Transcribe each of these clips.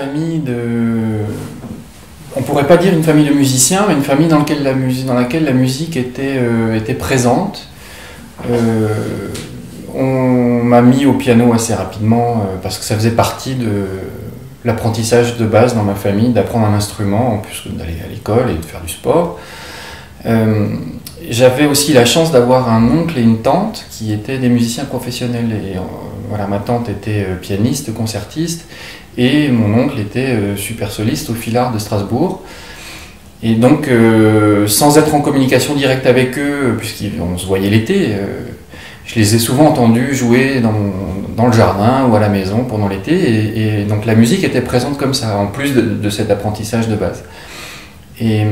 famille de... On pourrait pas dire une famille de musiciens, mais une famille dans laquelle la musique était présente. On m'a mis au piano assez rapidement parce que ça faisait partie de l'apprentissage de base dans ma famille, d'apprendre un instrument en plus d'aller à l'école et de faire du sport. J'avais aussi la chance d'avoir un oncle et une tante qui étaient des musiciens professionnels. Et voilà, ma tante était pianiste, concertiste, et mon oncle était super soliste au Filard de Strasbourg. Et donc, sans être en communication directe avec eux, puisqu'on se voyait l'été, je les ai souvent entendus jouer dans le jardin ou à la maison pendant l'été. Et donc la musique était présente comme ça, en plus de cet apprentissage de base. Et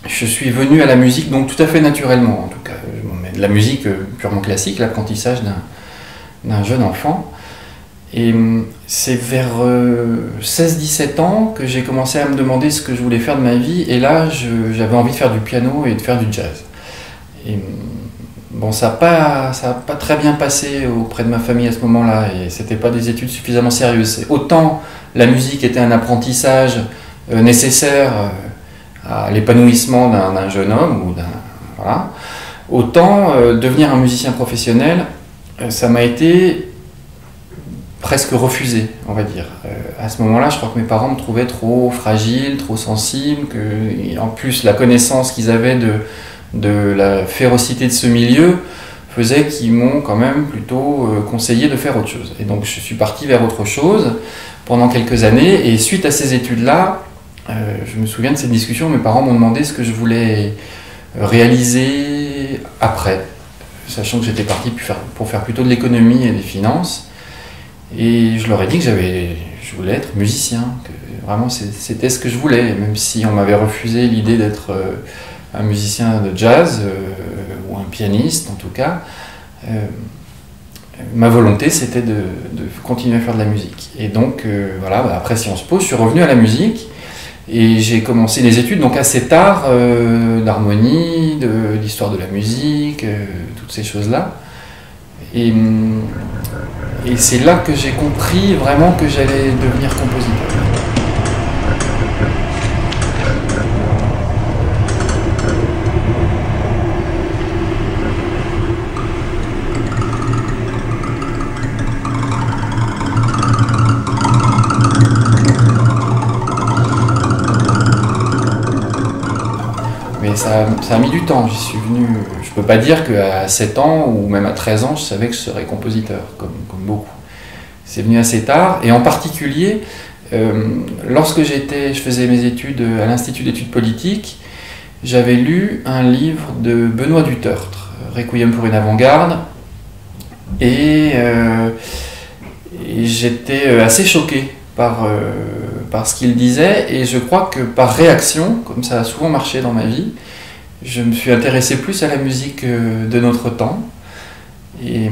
je suis venu à la musique donc tout à fait naturellement, en tout cas. De la musique purement classique, l'apprentissage d'un jeune enfant. Et c'est vers 16-17 ans que j'ai commencé à me demander ce que je voulais faire de ma vie. Et là, j'avais envie de faire du piano et de faire du jazz. Et bon, ça n'a pas très bien passé auprès de ma famille à ce moment-là. Et c'était pas des études suffisamment sérieuses. Autant la musique était un apprentissage nécessaire à l'épanouissement d'un jeune homme, ou voilà. Autant devenir un musicien professionnel, ça m'a été presque refusé, on va dire. À ce moment-là, je crois que mes parents me trouvaient trop fragile, trop sensible, et en plus la connaissance qu'ils avaient de la férocité de ce milieu faisait qu'ils m'ont quand même plutôt conseillé de faire autre chose. Et donc je suis parti vers autre chose pendant quelques années, et suite à ces études-là, je me souviens de cette discussion, mes parents m'ont demandé ce que je voulais réaliser après, sachant que j'étais parti pour faire plutôt de l'économie et des finances. Et je leur ai dit que je voulais être musicien, que vraiment c'était ce que je voulais, même si on m'avait refusé l'idée d'être un musicien de jazz, ou un pianiste en tout cas. Ma volonté c'était de continuer à faire de la musique. Et donc voilà, après Sciences Po, je suis revenu à la musique. Et j'ai commencé les études donc assez tard d'harmonie, d'histoire de la musique, toutes ces choses-là. Et c'est là que j'ai compris vraiment que j'allais devenir compositeur. Mais ça a mis du temps, j'y suis venu. Je peux pas dire qu'à 7 ans ou même à 13 ans, je savais que je serais compositeur, comme beaucoup. C'est venu assez tard, et en particulier, lorsque je faisais mes études à l'Institut d'études politiques, j'avais lu un livre de Benoît Dutertre, Requiem pour une avant-garde, et j'étais assez choqué par ce qu'il disait, et je crois que par réaction, comme ça a souvent marché dans ma vie, je me suis intéressé plus à la musique de notre temps, et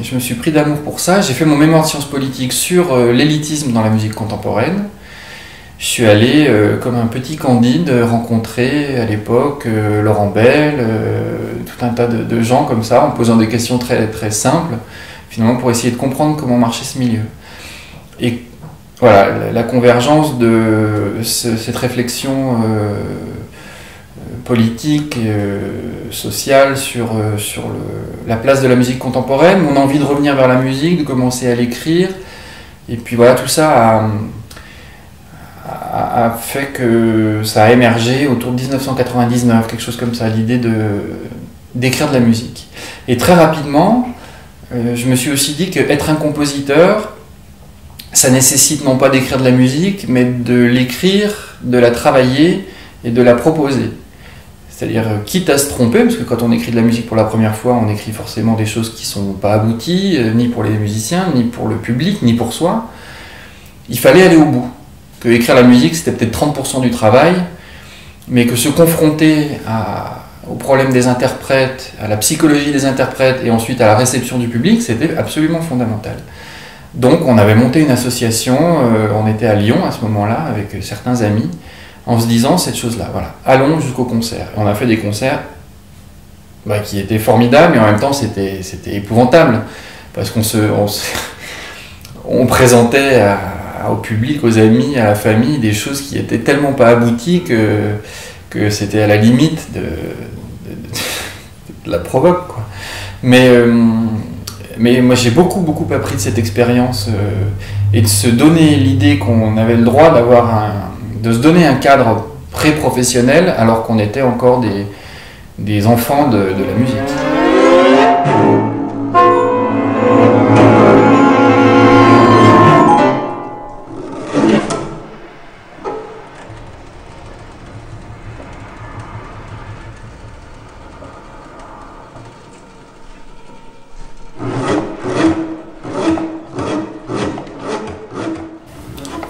je me suis pris d'amour pour ça. J'ai fait mon mémoire de sciences politiques sur l'élitisme dans la musique contemporaine. Je suis allé, comme un petit Candide, rencontrer à l'époque Laurent Bell, tout un tas de gens comme ça, en posant des questions très, très simples, finalement pour essayer de comprendre comment marchait ce milieu. Et voilà, la convergence de cette réflexion politique, sociale sur la place de la musique contemporaine, mon envie de revenir vers la musique, de commencer à l'écrire, et puis voilà, tout ça a fait que ça a émergé autour de 1999, quelque chose comme ça, l'idée d'écrire de la musique. Et très rapidement, je me suis aussi dit qu'être un compositeur, ça nécessite non pas d'écrire de la musique, mais de l'écrire, de la travailler et de la proposer. C'est-à-dire, quitte à se tromper, parce que quand on écrit de la musique pour la première fois, on écrit forcément des choses qui ne sont pas abouties, ni pour les musiciens, ni pour le public, ni pour soi. Il fallait aller au bout. Que écrire la musique, c'était peut-être 30% du travail, mais que se confronter au problème des interprètes, à la psychologie des interprètes, et ensuite à la réception du public, c'était absolument fondamental. Donc on avait monté une association, on était à Lyon à ce moment-là, avec certains amis, en se disant cette chose-là, voilà, allons jusqu'au concert. Et on a fait des concerts qui étaient formidables, mais en même temps c'était épouvantable, parce qu'on présentait au public, aux amis, à la famille, des choses qui étaient tellement pas abouties que c'était à la limite de la provoque, quoi. Mais moi j'ai beaucoup appris de cette expérience et de se donner l'idée qu'on avait le droit de se donner un cadre pré-professionnel alors qu'on était encore des enfants de la musique.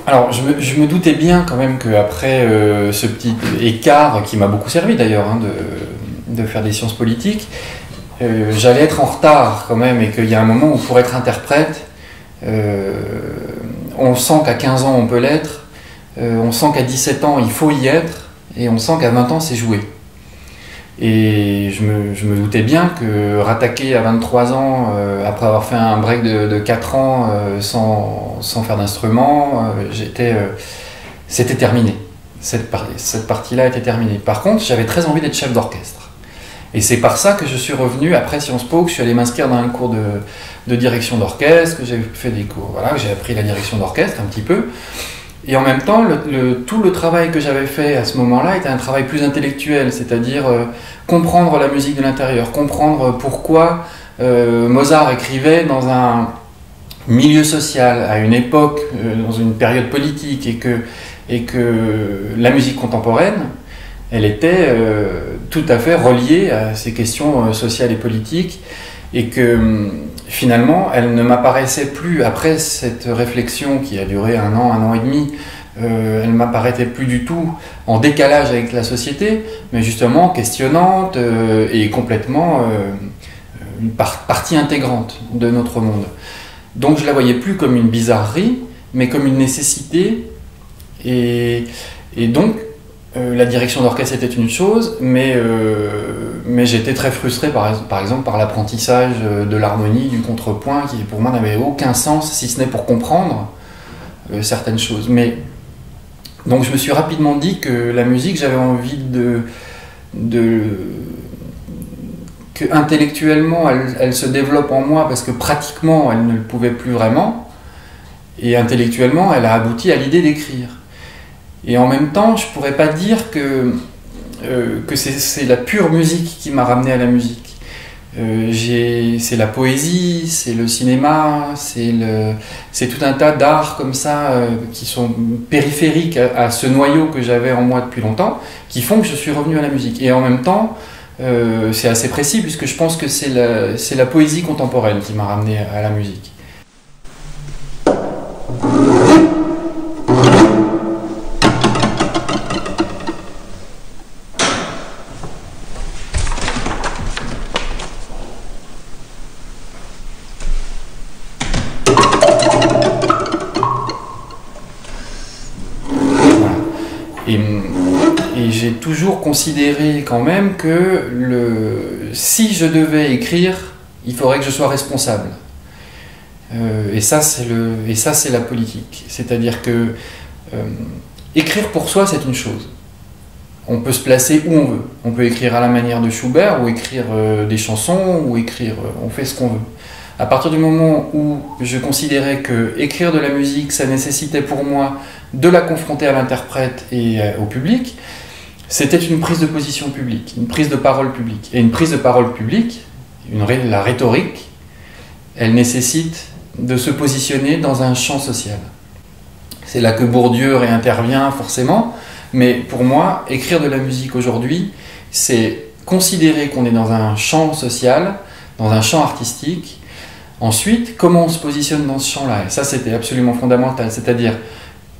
Alors, je me doutais bien quand même qu'après ce petit écart, qui m'a beaucoup servi d'ailleurs, hein, de faire des sciences politiques, j'allais être en retard quand même, et qu'il y a un moment où pour être interprète, on sent qu'à 15 ans on peut l'être, on sent qu'à 17 ans il faut y être, et on sent qu'à 20 ans c'est jouer. Et je me doutais bien que rattaquer à 23 ans, après avoir fait un break de 4 ans sans faire d'instrument, c'était terminé. Cette partie-là était terminée. Par contre, j'avais très envie d'être chef d'orchestre. Et c'est par ça que je suis revenu, après Sciences Po, que je suis allé m'inscrire dans un cours de direction d'orchestre, que j'ai fait des cours, voilà, j'ai appris la direction d'orchestre un petit peu. Et en même temps, tout le travail que j'avais fait à ce moment-là était un travail plus intellectuel, c'est-à-dire comprendre la musique de l'intérieur, comprendre pourquoi Mozart écrivait dans un milieu social, à une époque, dans une période politique, et que la musique contemporaine, elle était tout à fait reliée à ces questions sociales et politiques, et que finalement, elle ne m'apparaissait plus, après cette réflexion qui a duré un an et demi, elle ne m'apparaissait plus du tout en décalage avec la société, mais justement questionnante et complètement une partie intégrante de notre monde. Donc je la voyais plus comme une bizarrerie, mais comme une nécessité, et donc la direction d'orchestre était une chose, mais j'étais très frustré par exemple par l'apprentissage de l'harmonie, du contrepoint, qui pour moi n'avait aucun sens, si ce n'est pour comprendre certaines choses. Donc je me suis rapidement dit que la musique, j'avais envie que intellectuellement elle se développe en moi, parce que pratiquement elle ne le pouvait plus vraiment, et intellectuellement elle a abouti à l'idée d'écrire. Et en même temps, je ne pourrais pas dire que c'est la pure musique qui m'a ramené à la musique. C'est la poésie, c'est le cinéma, c'est tout un tas d'arts comme ça qui sont périphériques à ce noyau que j'avais en moi depuis longtemps, qui font que je suis revenu à la musique. Et en même temps, c'est assez précis, puisque je pense que c'est la poésie contemporaine qui m'a ramené à la musique. Et j'ai toujours considéré quand même que si je devais écrire, il faudrait que je sois responsable. Et ça, c'est la politique. C'est-à-dire que écrire pour soi, c'est une chose. On peut se placer où on veut. On peut écrire à la manière de Schubert, ou écrire des chansons, ou écrire... on fait ce qu'on veut. À partir du moment où je considérais que écrire de la musique, ça nécessitait pour moi de la confronter à l'interprète et au public, c'était une prise de position publique, une prise de parole publique. Et une prise de parole publique, la rhétorique, elle nécessite de se positionner dans un champ social. C'est là que Bourdieu réintervient forcément, mais pour moi, écrire de la musique aujourd'hui, c'est considérer qu'on est dans un champ social, dans un champ artistique. Ensuite, comment on se positionne dans ce champ-là? Et ça, c'était absolument fondamental. C'est-à-dire,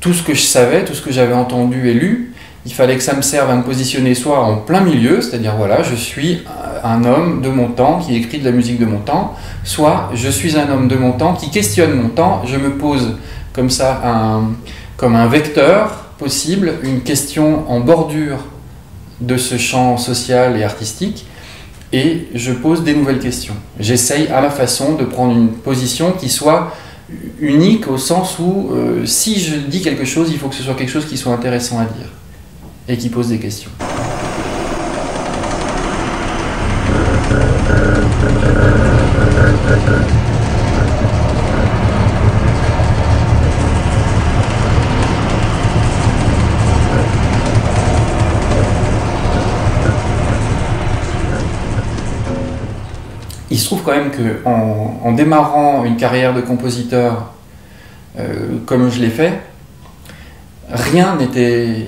tout ce que je savais, tout ce que j'avais entendu et lu, il fallait que ça me serve à me positionner soit en plein milieu, c'est-à-dire, voilà, je suis un homme de mon temps qui écrit de la musique de mon temps, soit je suis un homme de mon temps qui questionne mon temps, je me pose comme ça, comme un vecteur possible, une question en bordure de ce champ social et artistique, et je pose des nouvelles questions. J'essaye à ma façon de prendre une position qui soit unique au sens où si je dis quelque chose, il faut que ce soit quelque chose qui soit intéressant à dire et qui pose des questions. Il se trouve quand même qu'en démarrant une carrière de compositeur comme je l'ai fait, rien n'était...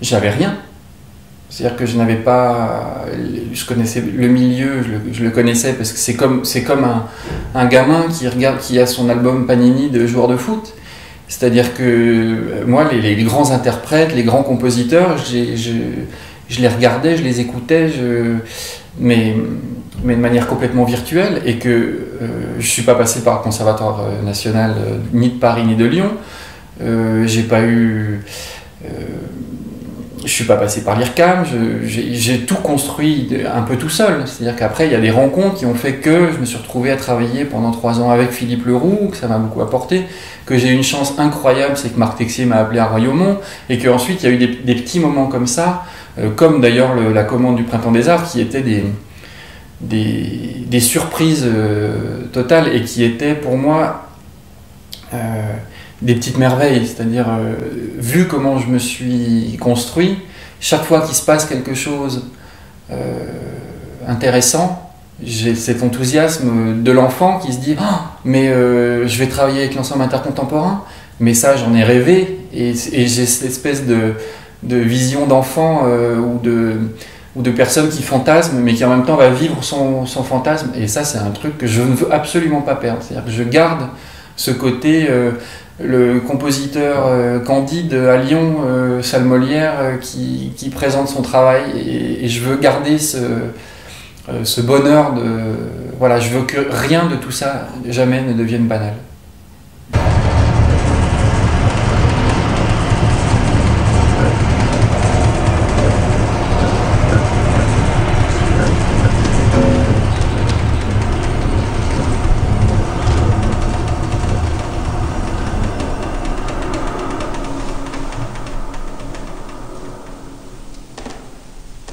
J'avais rien. C'est-à-dire que je n'avais pas... Je connaissais le milieu, je le connaissais parce que c'est comme un gamin qui a son album Panini de joueur de foot. C'est-à-dire que moi, les grands interprètes, les grands compositeurs, je les regardais, je les écoutais, mais de manière complètement virtuelle, et que je ne suis pas passé par le Conservatoire national ni de Paris ni de Lyon. J'ai pas eu... je suis pas passé par l'IRCAM, j'ai tout construit un peu tout seul. C'est-à-dire qu'après, il y a des rencontres qui ont fait que je me suis retrouvé à travailler pendant 3 ans avec Philippe Leroux, que ça m'a beaucoup apporté, que j'ai eu une chance incroyable, c'est que Marc Texier m'a appelé à Royaumont, et qu'ensuite, il y a eu des petits moments comme ça, comme d'ailleurs la commande du Printemps des Arts, qui étaient des surprises totales, et qui étaient pour moi des petites merveilles. C'est-à-dire, vu comment je me suis construit, chaque fois qu'il se passe quelque chose intéressant, j'ai cet enthousiasme de l'enfant qui se dit « Oh, mais je vais travailler avec l'ensemble intercontemporain ». Mais ça, j'en ai rêvé, et j'ai cette espèce de vision d'enfant ou de personne qui fantasme, mais qui en même temps va vivre son fantasme. Et ça, c'est un truc que je ne veux absolument pas perdre. C'est-à-dire que je garde ce côté, le compositeur Candide à Lyon, Charles Molière, qui présente son travail, et je veux garder ce bonheur de... Voilà, je veux que rien de tout ça jamais ne devienne banal.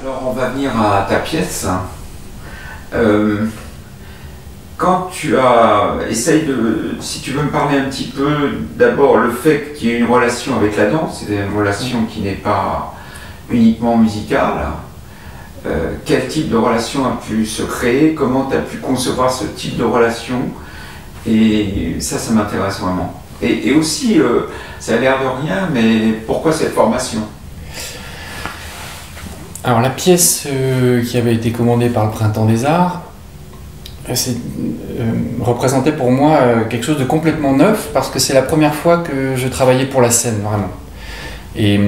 Alors on va venir à ta pièce. Quand tu as... Essaye de... Si tu veux me parler un petit peu, d'abord le fait qu'il y ait une relation avec la danse, c'est une relation qui n'est pas uniquement musicale. Quel type de relation a pu se créer? Comment tu as pu concevoir ce type de relation? Et ça m'intéresse vraiment. Et aussi, ça a l'air de rien, mais pourquoi cette formation? Alors la pièce qui avait été commandée par le Printemps des Arts représentait pour moi quelque chose de complètement neuf, parce que c'est la première fois que je travaillais pour la scène, vraiment. Et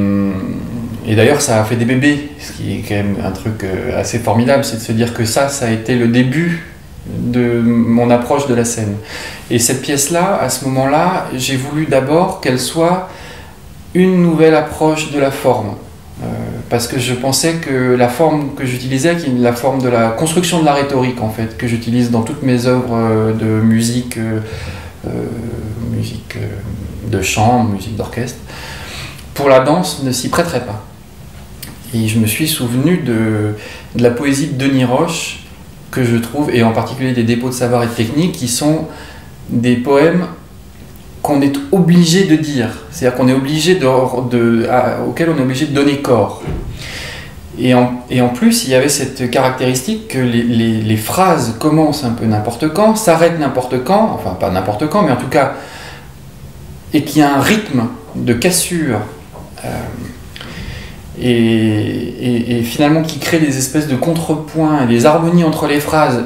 d'ailleurs ça a fait des bébés, ce qui est quand même un truc assez formidable, c'est de se dire que ça a été le début de mon approche de la scène. Et cette pièce-là, à ce moment-là, j'ai voulu d'abord qu'elle soit une nouvelle approche de la forme. Parce que je pensais que la forme que j'utilisais, qui est la forme de la construction de la rhétorique en fait, que j'utilise dans toutes mes œuvres de musique, musique de chambre, musique d'orchestre, pour la danse ne s'y prêterait pas. Et je me suis souvenu de la poésie de Denis Roche, que je trouve, et en particulier des dépôts de savoir et de technique, qui sont des poèmes qu'on est obligé de dire, c'est-à-dire qu'on est obligé auquel on est obligé de donner corps. Et en plus, il y avait cette caractéristique que les phrases commencent un peu n'importe quand, s'arrêtent n'importe quand, enfin pas n'importe quand, mais en tout cas, et qu'il y a un rythme de cassure, et finalement qui crée des espèces de contrepoints et des harmonies entre les phrases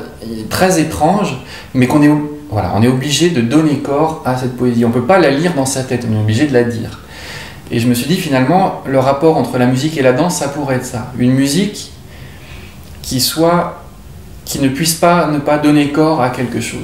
très étranges, mais qu'on est obligé de donner corps à cette poésie. On ne peut pas la lire dans sa tête, on est obligé de la dire. Et je me suis dit, finalement, le rapport entre la musique et la danse, ça pourrait être ça. Une musique qui ne puisse pas ne pas donner corps à quelque chose.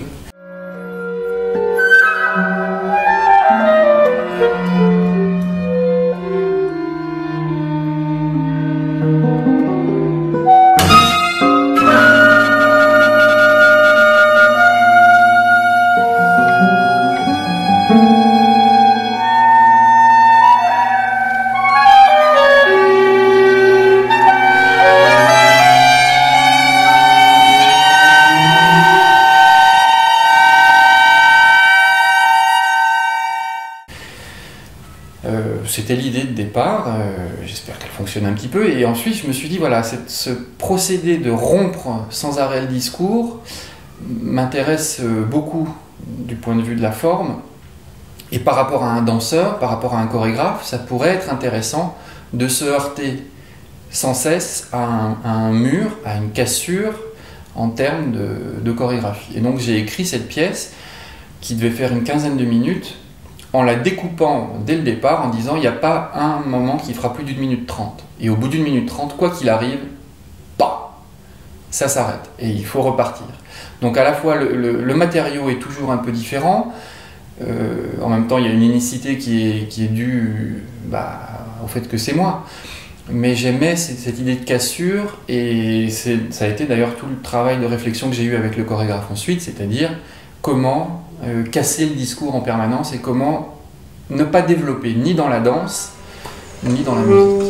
c'était l'idée de départ, j'espère qu'elle fonctionne un petit peu, et ensuite je me suis dit, voilà, ce procédé de rompre sans arrêt le discours m'intéresse beaucoup du point de vue de la forme, et par rapport à un danseur, par rapport à un chorégraphe, ça pourrait être intéressant de se heurter sans cesse à un mur, à une cassure en termes de chorégraphie. Et donc j'ai écrit cette pièce qui devait faire une quinzaine de minutes, en la découpant dès le départ, en disant il n'y a pas un moment qui fera plus d'1 minute 30. Et au bout d'1 minute 30, quoi qu'il arrive, ça s'arrête et il faut repartir. Donc à la fois le matériau est toujours un peu différent, en même temps il y a une unicité qui est due au fait que c'est moi. Mais j'aimais cette idée de cassure, et ça a été d'ailleurs tout le travail de réflexion que j'ai eu avec le chorégraphe ensuite, c'est-à-dire comment casser le discours en permanence et comment ne pas développer ni dans la danse, ni dans la musique.